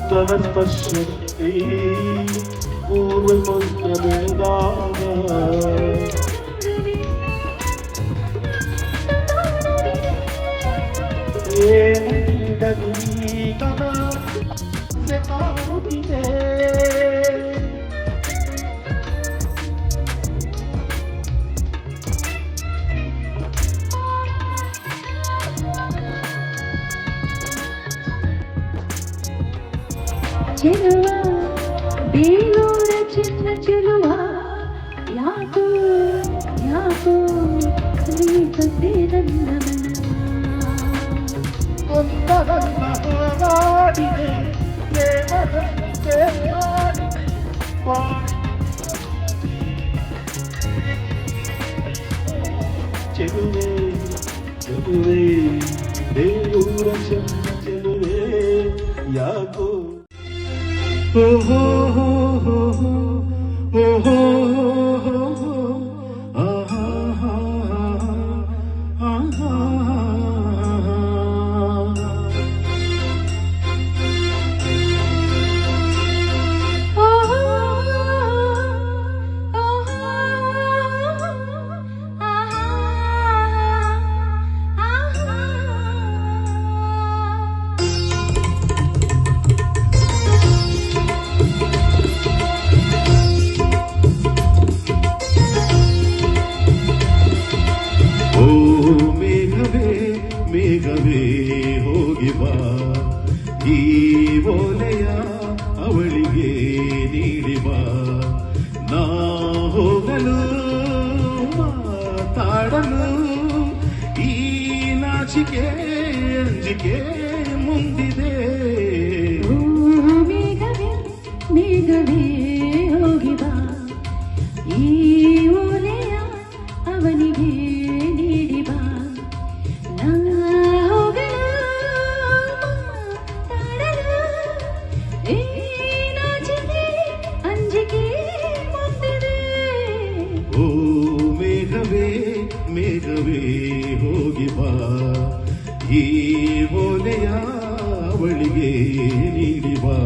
तव स्पर्शते पूर्वमुद्गमेदाः येनैदनीकना सेतामुदिने ಚೆಲುವಾ ಬೇಲೂರ ಚಿನ್ನ ಚೆಲುವಾ ಯಾಕೋ ಯಾಕೋ ನೀತಂದೆ ನನ್ನ ಒಂದರನ್ನಾಡಿದೆ ಪ್ರೇಮದಂತೆ ಚೆಲುವೆ ಚೆಲುವೆ ಬೇಲೂರ ಚಿನ್ನ ಚೆಲುವೆ ಯಾಕೋ ಓಹೋ ಓಹೋ ಓಹೋ ಮೇಘವೇ ಹೋಗಿ ಬಾ ಈ ಓಲೆಯ ಅವಳಿಗೆ ನೀಡಿ ಬಾ ನಾ ಹೋಗಲು ಮಾತಾಡಲು ಈ ನಾಚಿಕೆ ಅಂಜಿಕೆ ಮುಂದಿದೆ ಮೇಘವೇ ಮೇಘವೇ ಹೋಗಿ ಬಾ ಈ ಓಲೆಯ ಅವನಿಗೆ ನೀಡಿ ಬಾ ಓ ಮೇಘವೇ ಮೇಘವೇ ಹೋಗಿ ಬಾ ಈ ಓಲೆಯ ಅವಳಿಗೆ ನೀಡಿ ಬಾ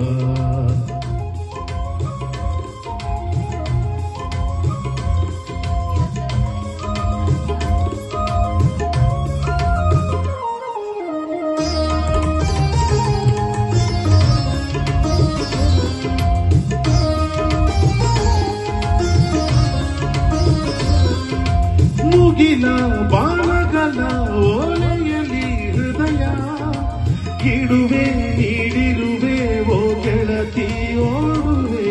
ಮುಗಿಲ ಬಾಣಗಳ ಓಲೆಯಲ್ಲಿ ಹೃದಯ ಇಡುವೆ ನೀಡಿರುವೆ ಓ ಗೆಳತಿ ಓಡುವೆ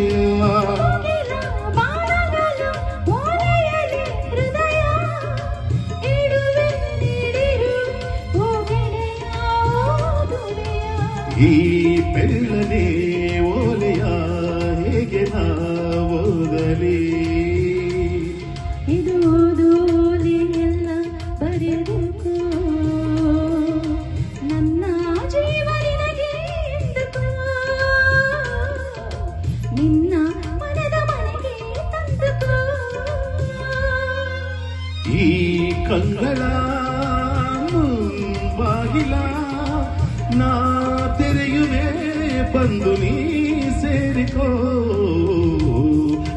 ಈ ಬೆಳ್ಳನೆ ಓಲೆಯ ಹೇಗೆ ನಾ ಓದಲಿ ಇದು ಎಲ್ಲ ಬರೆದಕ್ಕೂ ನನ್ನ ಜೀವನಿನಗೆ ಎಂದಕ್ಕೂ ನಿನ್ನ ಮನದ ಮನೆಗೆ ತಂದಕ್ಕೂ ಈ ಕಂಗಳ ಬಾಗಿಲ ನಾ ತೆರೆಯುವೆ ಬಂದು ನೀ ಸೇರಿಕೋ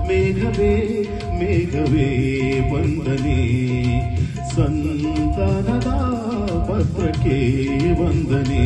ಮೇಘವೇ ಮೇಘವೇ ವಂದನೆ ಸಂತಾನದ ಪತ್ರಕ್ಕೆ ವಂದನೆ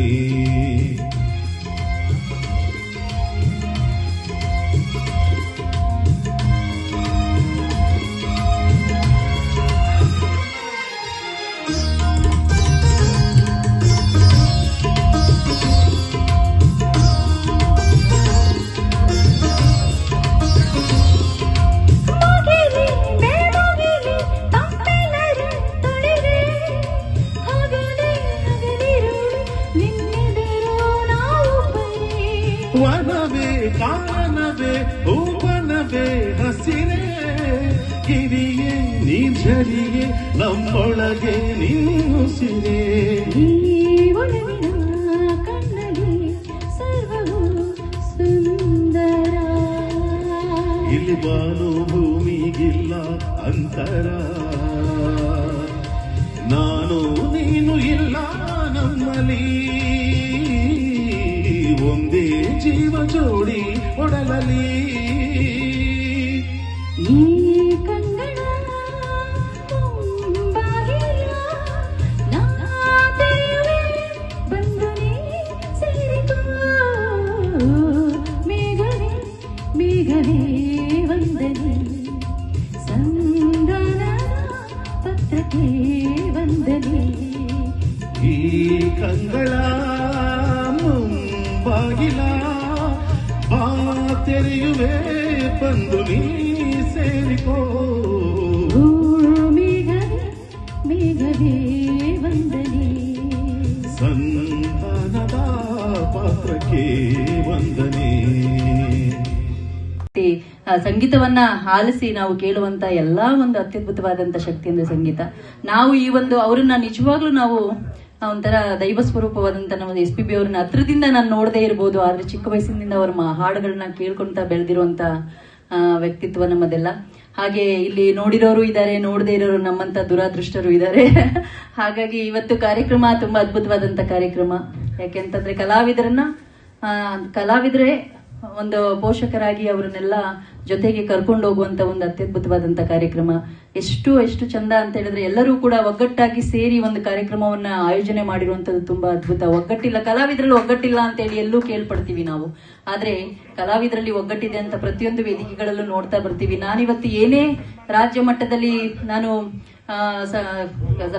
ವನವೇ ಕಾನವೇ ಹೂವನವೇ ಹಸಿರೇ ಗಿರಿಯೇ ನೀರ್ಝರಿಯೇ ನಮ್ಮೊಳಗೆ ನಿನ್ನುಸಿರೇ ಈ ಒಳಗಿನ ಕಣ್ಣಲ್ಲಿ ಸರ್ವವು ಸುಂದರ ಇಲ್ಲಿ ಬಾನು ಭೂಮಿ ಈಗಿಲ್ಲ ಅಂತರ. ನಾನು ನೀನು ಇಲ್ಲ ನಮ್ಮಲ್ಲಿ, ಒಂದೇ ಜೀವ ಜೋಡಿ ಒಡಲಲಿ. ಈ ಕಂಗಳ ಮುಂಬಾಗಿಲ ನಾ ತೆರೆಯುವೆ, ಬಂದು ನೀ ಸೇರಿಕೋ. ಮೇಘವೇ ಮೇಘವೇ ವಂದನೆ, ಸಂಧಾನದ ಪತ್ರಕ್ಕೆ ವಂದನೆ. ಈ ಕಂಗಳ ಮುಂಬಾಗಿಲ ಬಾ ತೆರೆಯುವೆ, ಬಂದು ನೀ ಸೇರಿಕೋ. ಓ ಮೇಘವೇ ಮೇಘವೇ ವಂದನೆ, ಸಂತಾನದ ಪಾತ್ರಕ್ಕೆ ವಂದನೆ. ಸಂಗೀತವನ್ನ ಆಲಿಸಿ ನಾವು ಕೇಳುವಂತ ಎಲ್ಲಾ ಒಂದು ಅತ್ಯದ್ಭುತವಾದಂತ ಶಕ್ತಿ ಅಂದ್ರೆ ಸಂಗೀತ. ನಾವು ಈ ಒಂದು ಅವರನ್ನ ನಿಜವಾಗ್ಲೂ ನಾವು ಒಂಥರ ದೈವ ಸ್ವರೂಪವಾದಂತ ನಮ್ಮ SPB ಅವ್ರನ್ನ ಹತ್ರದಿಂದ ನಾನು ನೋಡದೇ ಇರ್ಬೋದು, ಆದ್ರೆ ಚಿಕ್ಕ ವಯಸ್ಸಿನಿಂದ ಅವ್ರ ಹಾಡುಗಳನ್ನ ಕೇಳ್ಕೊಂತ ಬೆಳೆದಿರುವಂತ ವ್ಯಕ್ತಿತ್ವ ನಮ್ಮದೆಲ್ಲ. ಹಾಗೆ ಇಲ್ಲಿ ನೋಡಿರೋರು ಇದ್ದಾರೆ, ನೋಡದೇ ಇರೋರು ನಮ್ಮಂತ ದುರಾದೃಷ್ಟರು ಇದ್ದಾರೆ. ಹಾಗಾಗಿ ಇವತ್ತು ಕಾರ್ಯಕ್ರಮ ತುಂಬಾ ಅದ್ಭುತವಾದಂತ ಕಾರ್ಯಕ್ರಮ. ಯಾಕೆಂತಂದ್ರೆ ಕಲಾವಿದರೇ ಒಂದು ಪೋಷಕರಾಗಿ ಅವರನ್ನೆಲ್ಲ ಜೊತೆಗೆ ಕರ್ಕೊಂಡು ಹೋಗುವಂತ ಒಂದು ಅತ್ಯದ್ಭುತವಾದಂತ ಕಾರ್ಯಕ್ರಮ. ಎಷ್ಟು ಚಂದ ಅಂತ ಹೇಳಿದ್ರೆ ಎಲ್ಲರೂ ಕೂಡ ಒಗ್ಗಟ್ಟಾಗಿ ಸೇರಿ ಒಂದು ಕಾರ್ಯಕ್ರಮವನ್ನ ಆಯೋಜನೆ ಮಾಡಿರುವಂತದ್ದು ತುಂಬಾ ಅದ್ಭುತ. ಒಗ್ಗಟ್ಟಿಲ್ಲ, ಕಲಾವಿದರಲ್ಲಿ ಒಗ್ಗಟ್ಟಿಲ್ಲ ಅಂತ ಹೇಳಿ ಎಲ್ಲೂ ಕೇಳ್ಪಡ್ತೀವಿ ನಾವು, ಆದ್ರೆ ಕಲಾವಿದರಲ್ಲಿ ಒಗ್ಗಟ್ಟಿದೆ ಅಂತ ಪ್ರತಿಯೊಂದು ವೇದಿಕೆಗಳಲ್ಲೂ ನೋಡ್ತಾ ಬರ್ತೀವಿ. ನಾನಿವತ್ತು ಏನೇ ರಾಜ್ಯ ಮಟ್ಟದಲ್ಲಿ ನಾನು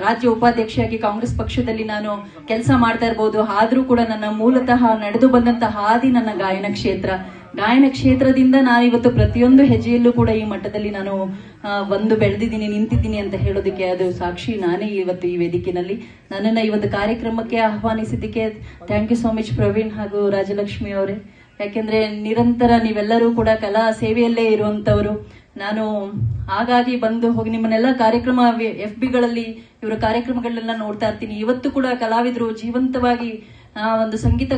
ರಾಜ್ಯ ಉಪಾಧ್ಯಕ್ಷೆಯಾಗಿ ಕಾಂಗ್ರೆಸ್ ಪಕ್ಷದಲ್ಲಿ ನಾನು ಕೆಲಸ ಮಾಡ್ತಾ ಇರ್ಬೋದು, ಆದ್ರೂ ಕೂಡ ನನ್ನ ಮೂಲತಃ ನಡೆದು ಬಂದಂತ ಹಾದಿ ನನ್ನ ಗಾಯನ ಕ್ಷೇತ್ರದಿಂದ ನಾನಿವತ್ತು ಪ್ರತಿಯೊಂದು ಹೆಜ್ಜೆಯಲ್ಲೂ ಕೂಡ ಈ ಮಟ್ಟದಲ್ಲಿ ನಾನು ಬೆಳೆದಿದ್ದೀನಿ, ನಿಂತಿದ್ದೀನಿ ಅಂತ ಹೇಳೋದಕ್ಕೆ ಅದು ಸಾಕ್ಷಿ ನಾನೇ ಇವತ್ತು ಈ ವೇದಿಕೆಯಲ್ಲಿ. ನನ್ನನ್ನ ಈ ಒಂದು ಕಾರ್ಯಕ್ರಮಕ್ಕೆ ಆಹ್ವಾನಿಸಿದ್ದಕ್ಕೆ thank you so much Praveen ಹಾಗೂ ರಾಜಲಕ್ಷ್ಮಿ ಅವರೇ. ಯಾಕೆಂದ್ರೆ ನಿರಂತರ ನೀವೆಲ್ಲರೂ ಕೂಡ ಕಲಾ ಸೇವೆಯಲ್ಲೇ ಇರುವಂತವರು. ನಾನು ಹಾಗಾಗಿ ಬಂದು ಹೋಗಿ ನಿಮ್ಮನ್ನೆಲ್ಲ ಕಾರ್ಯಕ್ರಮ FBಗಳಲ್ಲಿ ಇವರ ಕಾರ್ಯಕ್ರಮಗಳನ್ನ ನೋಡ್ತಾ ಇರ್ತೀನಿ. ಇವತ್ತು ಕೂಡ ಕಲಾವಿದರು ಜೀವಂತವಾಗಿ ಒಂದು ಸಂಗೀತ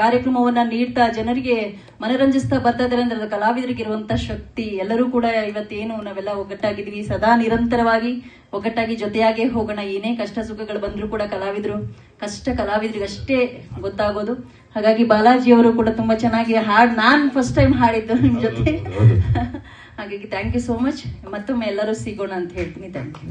ಕಾರ್ಯಕ್ರಮವನ್ನ ನೀಡ್ತಾ ಜನರಿಗೆ ಮನರಂಜಿಸ್ತಾ ಬರ್ತಾ ಇದ್ದಾರೆ ಅಂದ್ರೆ ಅದು ಕಲಾವಿದರಿಗೆ ಇರುವಂತ ಶಕ್ತಿ. ಎಲ್ಲರೂ ಕೂಡ ಇವತ್ತೇನು ನಾವೆಲ್ಲ ಒಗ್ಗಟ್ಟಾಗಿದ್ದೀವಿ, ಸದಾ ನಿರಂತರವಾಗಿ ಒಗ್ಗಟ್ಟಾಗಿ ಜೊತೆಯಾಗೇ ಹೋಗೋಣ. ಏನೇ ಕಷ್ಟ ಸುಖಗಳು ಬಂದ್ರೂ ಕೂಡ ಕಲಾವಿದರಿಗೆ ಅಷ್ಟೇ ಗೊತ್ತಾಗೋದು. ಹಾಗಾಗಿ ಬಾಲಾಜಿ ಅವರು ಕೂಡ ತುಂಬಾ ಚೆನ್ನಾಗಿ ನಾನ್ ಫಸ್ಟ್ ಟೈಮ್ ಹಾಡಿದ್ದು ನಿಮ್ ಜೊತೆ. ಹಾಗಾಗಿ ಥ್ಯಾಂಕ್ ಯು ಸೋ ಮಚ್. ಮತ್ತೊಮ್ಮೆ ಎಲ್ಲರೂ ಸಿಗೋಣ ಅಂತ ಹೇಳ್ತೀನಿ. Thank you.